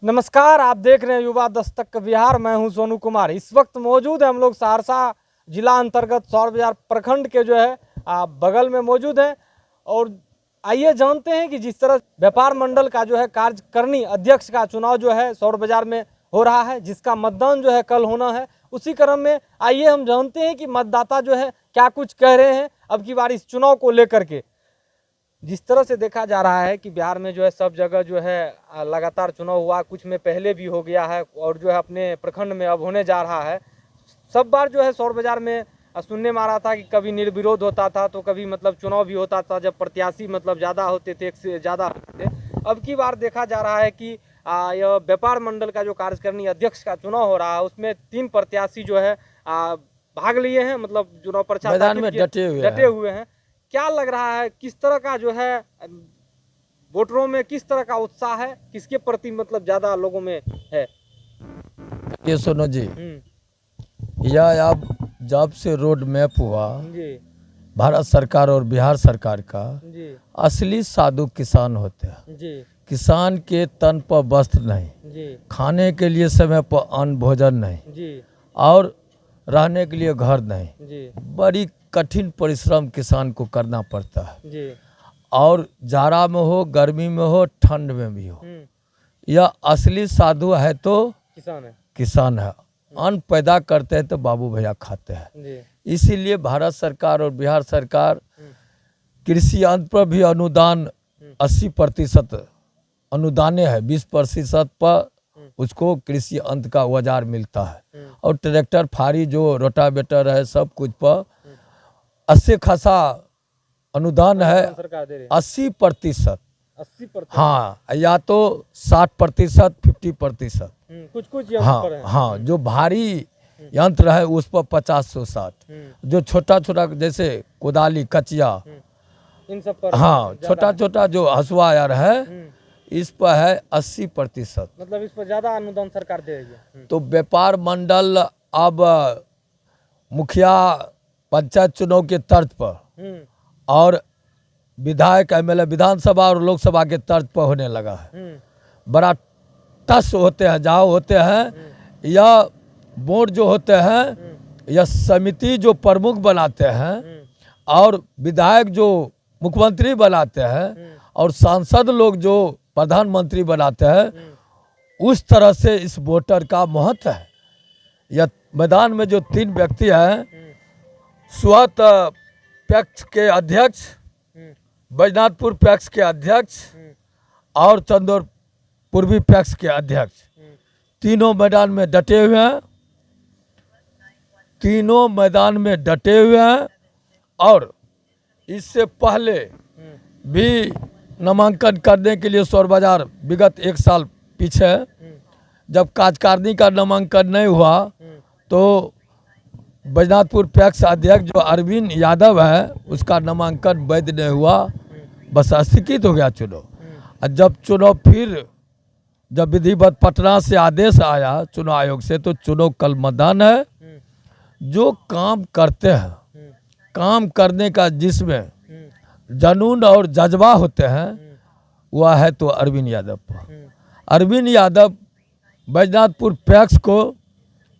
नमस्कार, आप देख रहे हैं युवा दस्तक बिहार। मैं हूं सोनू कुमार। इस वक्त मौजूद है हम लोग सहरसा जिला अंतर्गत सौर बाजार प्रखंड के जो है बगल में मौजूद है। और आइए जानते हैं कि जिस तरह व्यापार मंडल का जो है कार्यकारिणी अध्यक्ष का चुनाव जो है सौर बाजार में हो रहा है, जिसका मतदान जो है कल होना है, उसी क्रम में आइए हम जानते हैं कि मतदाता जो है क्या कुछ कह रहे हैं अब की बार इस चुनाव को लेकर के। जिस तरह से देखा जा रहा है कि बिहार में जो है सब जगह जो है लगातार चुनाव हुआ, कुछ में पहले भी हो गया है और जो है अपने प्रखंड में अब होने जा रहा है। सब बार जो है सौर बाजार में सुनने में आ रहा था कि कभी निर्विरोध होता था, तो कभी मतलब चुनाव भी होता था जब प्रत्याशी मतलब ज़्यादा होते थे, एक से ज़्यादा होते थे। अब की बार देखा जा रहा है कि यह व्यापार मंडल का जो कार्यकारिणी अध्यक्ष का चुनाव हो रहा है, उसमें 3 प्रत्याशी जो है भाग लिए हैं, मतलब चुनाव प्रचार मैदान में डटे हुए हैं। क्या लग रहा है, किस तरह का जो है वोटरों में किस तरह का उत्साह है, किसके प्रति मतलब ज्यादा लोगों में है? ये सुनो जी, यह अब जब से रोड मैप हुआ जी भारत सरकार और बिहार सरकार का, जी असली साधु किसान होते हैं। जी किसान के तन पर वस्त्र नहीं, जी खाने के लिए समय पर अन्न भोजन नहीं, जी और रहने के लिए घर नहीं। जी बड़ी कठिन परिश्रम किसान को करना पड़ता है, जी और जाड़ा में हो, गर्मी में हो, ठंड में भी हो। यह असली साधु है तो किसान है। अन्न पैदा करते हैं तो बाबू भैया खाते हैं। जी इसीलिए भारत सरकार और बिहार सरकार कृषि यंत्र पर भी अनुदान 80% अनुदान है, 20% पर उसको कृषि यंत्र का औजार मिलता है। और ट्रैक्टर फारी जो रोटावेटर है सब कुछ पर अच्छे खासा अनुदान है, 80%। 80%। हाँ, या तो 60%, 50%। कुछ हाँ पर है। हाँ, जो भारी यंत्र है उस पर 50-60, जो छोटा छोटा जैसे कोदाली, कचिया, इन सब पर हाँ छोटा छोटा जो हसुआ यार है, इस पर है 80%। मतलब इस पर ज्यादा अनुदान सरकार दे रही है। तो व्यापार मंडल अब मुखिया पंचायत चुनाव के तर्ज पर और विधायक MLA विधानसभा और लोकसभा के तर्ज पर होने लगा है। बड़ा टस होते हैं, जहाँ होते हैं या बोर्ड जो होते हैं या समिति जो प्रमुख बनाते हैं और विधायक जो मुख्यमंत्री बनाते हैं और सांसद लोग जो प्रधानमंत्री बनाते हैं, उस तरह से इस वोटर का महत्व है। यह मैदान में जो 3 व्यक्ति हैं, सुहत पैक्स के अध्यक्ष, बैजनाथपुर पैक्स के अध्यक्ष और चंदौर पूर्वी पैक्स के अध्यक्ष, तीनों मैदान में डटे हुए हैं। तीनों मैदान में डटे हुए हैं। और इससे पहले भी नामांकन करने के लिए सौर बाजार विगत 1 साल पीछे जब कार्यकारिणी का नामांकन नहीं हुआ, तो बैजनाथपुर पैक्स अध्यक्ष जो अरविंद यादव है, उसका नामांकन वैध नहीं हुआ, बस अस्वीकृत हो गया चुनाव। और जब चुनाव फिर जब विधिवत पटना से आदेश आया चुनाव आयोग से, तो चुनाव कल मतदान है। जो काम करते हैं, काम करने का जिसमें जुनून और जज्बा होते हैं, वह है तो अरविंद यादव पर। अरविंद यादव बैजनाथपुर पैक्स को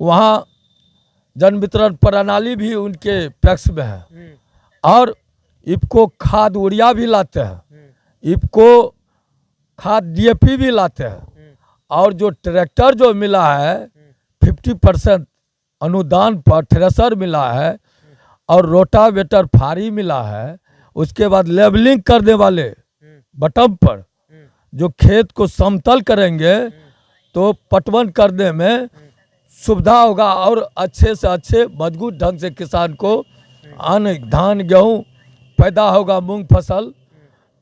वहाँ जन वितरण प्रणाली भी उनके पैक्स में है, और इफको खाद यूरिया भी लाते हैं, इफको खाद DAP भी लाते हैं। और जो ट्रैक्टर जो मिला है 50% अनुदान पर थ्रेसर मिला है, और रोटावेटर फारी मिला है। उसके बाद लेबलिंग करने वाले बटन पर जो खेत को समतल करेंगे तो पटवन करने में सुविधा होगा, और अच्छे से अच्छे मजबूत ढंग से किसान को अन्न, धान, गेहूँ पैदा होगा, मूंग फसल,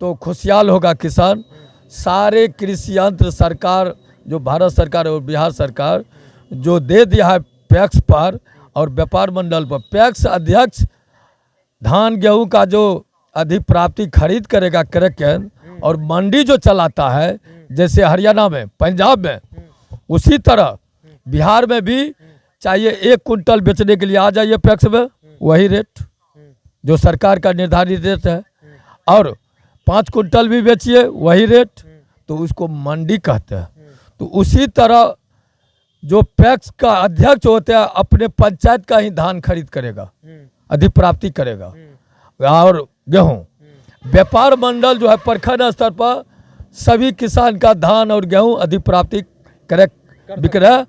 तो खुशहाल होगा किसान। सारे कृषि यंत्र सरकार जो भारत सरकार और बिहार सरकार जो दे दिया है पैक्स पर और व्यापार मंडल पर। पैक्स अध्यक्ष धान गेहूं का जो अधिप्राप्ति खरीद करेगा क्रयकेंद्र, और मंडी जो चलाता है जैसे हरियाणा में, पंजाब में, उसी तरह बिहार में भी चाहिए 1 कुंटल बेचने के लिए आ जाइए पैक्स में, वही रेट जो सरकार का निर्धारित रेट है। और 5 कुंटल भी बेचिए वही रेट, तो उसको मंडी कहते हैं। तो उसी तरह जो पैक्स का अध्यक्ष होता है अपने पंचायत का ही धान खरीद करेगा, अधिप्राप्ति करेगा। और गेहूं व्यापार मंडल जो है प्रखंड स्तर पर सभी किसान का धान और गेहूं अधिप्राप्ति करे, विक्रय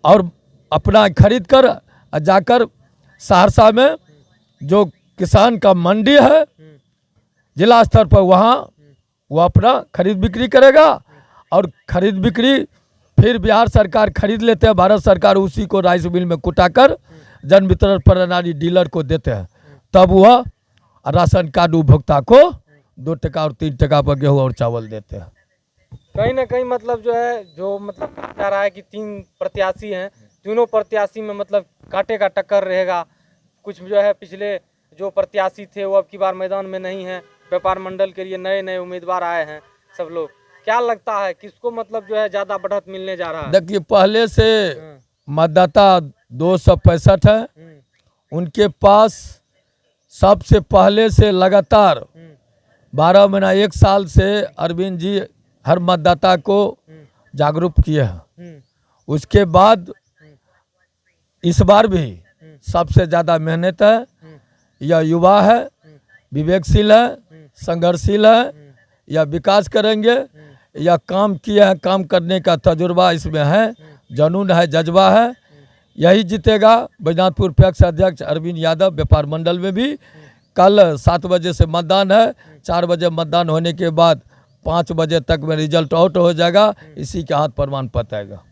और अपना खरीद कर जाकर सहरसा में जो किसान का मंडी है जिला स्तर पर वहाँ वो अपना खरीद बिक्री करेगा। और खरीद बिक्री फिर बिहार सरकार खरीद लेते हैं, भारत सरकार उसी को राइस मिल में कुटाकर जन वितरण प्रणाली डीलर को देते हैं, तब वह राशन कार्ड उपभोक्ता को 2 टका और 3 टका पर गेहूँ और चावल देते हैं। कहीं ना कहीं मतलब जो है जो मतलब कह रहा है कि 3 प्रत्याशी हैं, तीनों प्रत्याशी में मतलब कांटे का टक्कर रहेगा। कुछ जो है पिछले जो प्रत्याशी थे वो अब की बार मैदान में नहीं है, व्यापार मंडल के लिए नए नए उम्मीदवार आए हैं सब लोग। क्या लगता है किसको मतलब जो है ज्यादा बढ़त मिलने जा रहा है? देखिए पहले से मतदाता 265 है, उनके पास सबसे पहले से लगातार 12 महीना 1 साल से अरविंद जी हर मतदाता को जागरूक किए हैं। उसके बाद इस बार भी सबसे ज़्यादा मेहनत है, यह युवा है, विवेकशील है, संघर्षशील है, या विकास करेंगे या काम किया है, काम करने का तजुर्बा इसमें है, जुनून है, जज्बा है, यही जीतेगा। बैजनाथपुर पैक्स अध्यक्ष अरविंद यादव व्यापार मंडल में भी कल 7 बजे से मतदान है, 4 बजे मतदान होने के बाद 5 बजे तक में रिजल्ट आउट हो जाएगा, इसी के हाथ प्रमाण पत्र आएगा।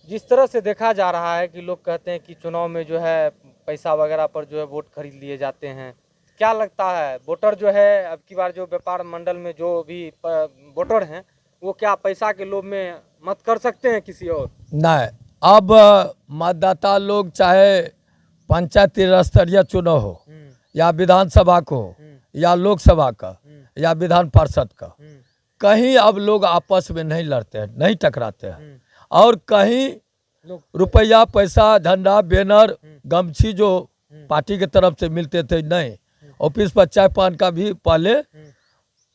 जिस तरह से देखा जा रहा है कि लोग कहते हैं कि चुनाव में जो है पैसा वगैरह पर जो है वोट खरीद लिए जाते हैं, क्या लगता है वोटर जो है अब की बार जो व्यापार मंडल में जो भी वोटर हैं वो क्या पैसा के लोभ में मत कर सकते हैं किसी और? नहीं, अब मतदाता लोग चाहे पंचायती स्तरीय चुनाव हो या विधानसभा को या लोकसभा का या विधान पार्षद का, कहीं अब लोग आपस में नहीं लड़ते हैं, नहीं टकराते हैं, और कहीं रुपया पैसा झंडा बैनर गमछी जो पार्टी के तरफ से मिलते थे, नहीं, ऑफिस पर चाय पान का भी पहले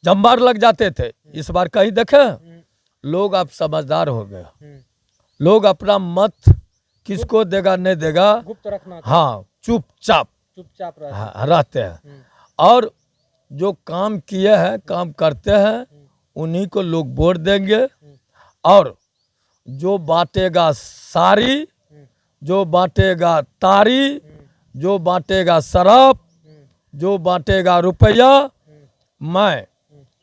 जम्बार लग जाते थे। इस बार कहीं देखे लोग अब समझदार हो गए, लोग अपना मत किसको देगा नहीं देगा गुप्त रखना, हाँ, चुपचाप रहते हैं। और जो काम किए हैं, काम करते हैं, उन्हीं को लोग वोट देंगे। और जो बांटेगा साड़ी, जो बांटेगा तारी, जो बांटेगा शराब, जो बांटेगा रुपया, मैं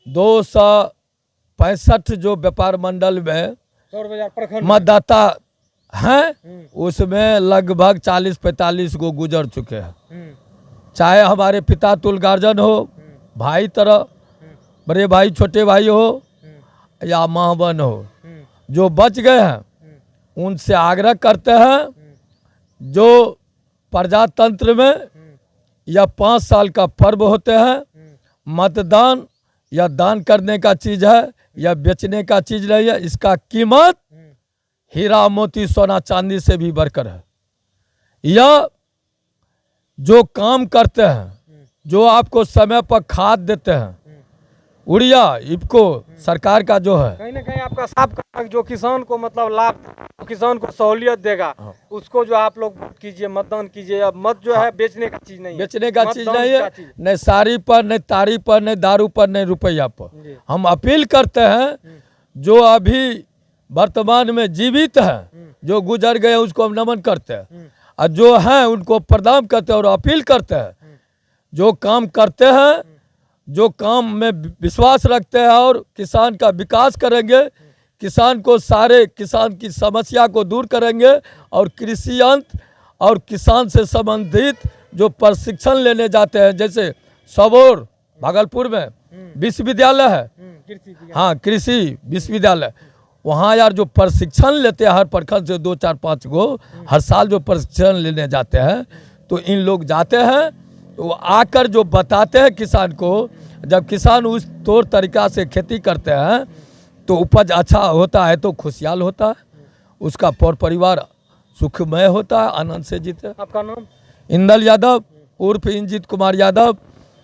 265 जो व्यापार मंडल में मतदाता हैं उसमें लगभग 40-45 को गुजर चुके हैं। चाहे हमारे पिता तुल गार्जन हो, भाई तरह, बड़े भाई छोटे भाई हो या माँ बहन हो, जो बच गए हैं उनसे आग्रह करते हैं जो प्रजातंत्र में या 5 साल का पर्व होते हैं, मतदान या दान करने का चीज़ है या बेचने का चीज़ नहीं है, इसका कीमत हीरा मोती सोना चांदी से भी बढ़कर है। या जो काम करते हैं, जो आपको समय पर खाद देते हैं, उड़िया इफको सरकार का जो है, कहीं ना कहीं आपका साफ करना जो किसान को मतलब लाभ, किसान को सहूलियत देगा, उसको जो आप लोग वोट कीजिए, मतदान कीजिए। अब मत जो है बेचने का चीज नहीं है, बेचने का चीज नहीं है, नहीं साड़ी पर, नहीं तारी पर, नहीं दारू पर, नहीं रुपया पर। हम अपील करते हैं जो अभी वर्तमान में जीवित हैं, जो गुजर गए उसको हम नमन करते हैं, और जो हैं उनको प्रणाम करते हैं और अपील करते हैं जो काम करते हैं, जो काम में विश्वास रखते हैं और किसान का विकास करेंगे, किसान को सारे किसान की समस्या को दूर करेंगे, और कृषि यंत्र और किसान से संबंधित जो प्रशिक्षण लेने जाते हैं, जैसे सबौर भागलपुर में विश्वविद्यालय है, हाँ कृषि विश्वविद्यालय, वहाँ यार जो प्रशिक्षण लेते हैं हर प्रखंड से 2-4-5 गो हर साल जो प्रशिक्षण लेने जाते हैं, तो इन लोग जाते हैं तो आकर जो बताते हैं किसान को, जब किसान उस तौर तरीका से खेती करते हैं तो उपज अच्छा होता है, तो खुशहाल होता है, उसका परिवार सुखमय होता है, आनंद से जीते। आपका नाम? इंदल यादव उर्फ इंजित कुमार यादव,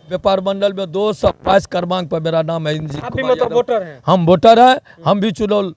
व्यापार मंडल में 222 क्रमांक पर मेरा नाम है इंजित कुमार यादव। वोटर हैं? हम वोटर हैं, हम भी चुनाव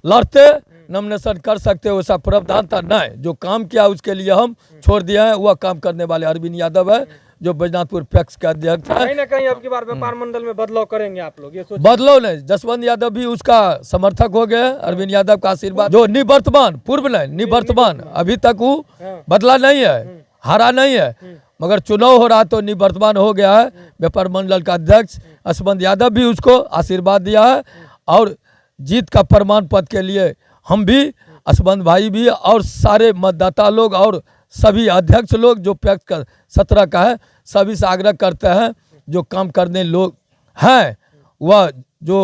लड़ते नॉमिनेशन कर सकते, वैसा प्रावधान था नहीं। जो काम किया उसके लिए हम छोड़ दिए हैं, वह काम करने वाले अरविंद यादव है, जो बैजनाथपुर पैक्स का अध्यक्ष है। कहीं ना कहीं अब की बार व्यापार मंडल में बदलाव करेंगे आप लोग, ये सोच बदलाव नहीं, जसवंत यादव भी उसका समर्थक हो गए। अरविंद यादव का आशीर्वाद, जो निवर्तमान, पूर्व नहीं निवर्तमान, अभी तक वो बदला नहीं है, हारा नहीं है, मगर चुनाव हो रहा तो निवर्तमान हो गया है। व्यापार मंडल का अध्यक्ष जसवंत यादव भी उसको आशीर्वाद दिया है, और जीत का प्रमाण पत्र के लिए हम भी, जसवंत भाई भी, और सारे मतदाता लोग और सभी अध्यक्ष लोग जो पैक्स का 17 का है, सभी से आग्रह करते हैं, जो काम करने लोग हैं वह जो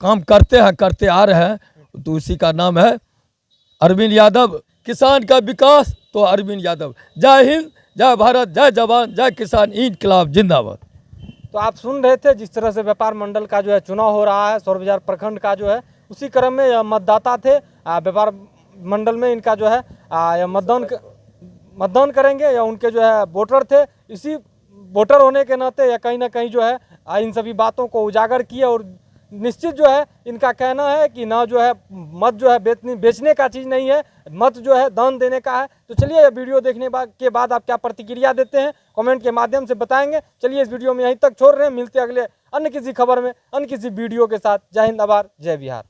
काम करते हैं, करते आ रहे हैं, तो उसी का नाम है अरविंद यादव। किसान का विकास तो अरविंद यादव। जय हिंद, जय भारत, जय जवान, जय किसान, इनकलाब जिंदाबाद। तो आप सुन रहे थे जिस तरह से व्यापार मंडल का जो है चुनाव हो रहा है, सौर बाजार प्रखंड का जो है, उसी क्रम में यह मतदाता थे व्यापार मंडल में, इनका जो है यह मतदान करेंगे, या उनके जो है वोटर थे। इसी वोटर होने के नाते या कहीं ना कहीं जो है इन सभी बातों को उजागर किए, और निश्चित जो है इनका कहना है कि ना जो है मत जो है बेचने का चीज़ नहीं है, मत जो है दान देने का है। तो चलिए ये वीडियो देखने के बाद आप क्या प्रतिक्रिया देते हैं, कमेंट के माध्यम से बताएंगे। चलिए इस वीडियो में यहीं तक छोड़ रहे हैं, मिलते हैं अगले अन्य किसी खबर में, अन्य किसी वीडियो के साथ। जय हिंद, आभार, जय बिहार।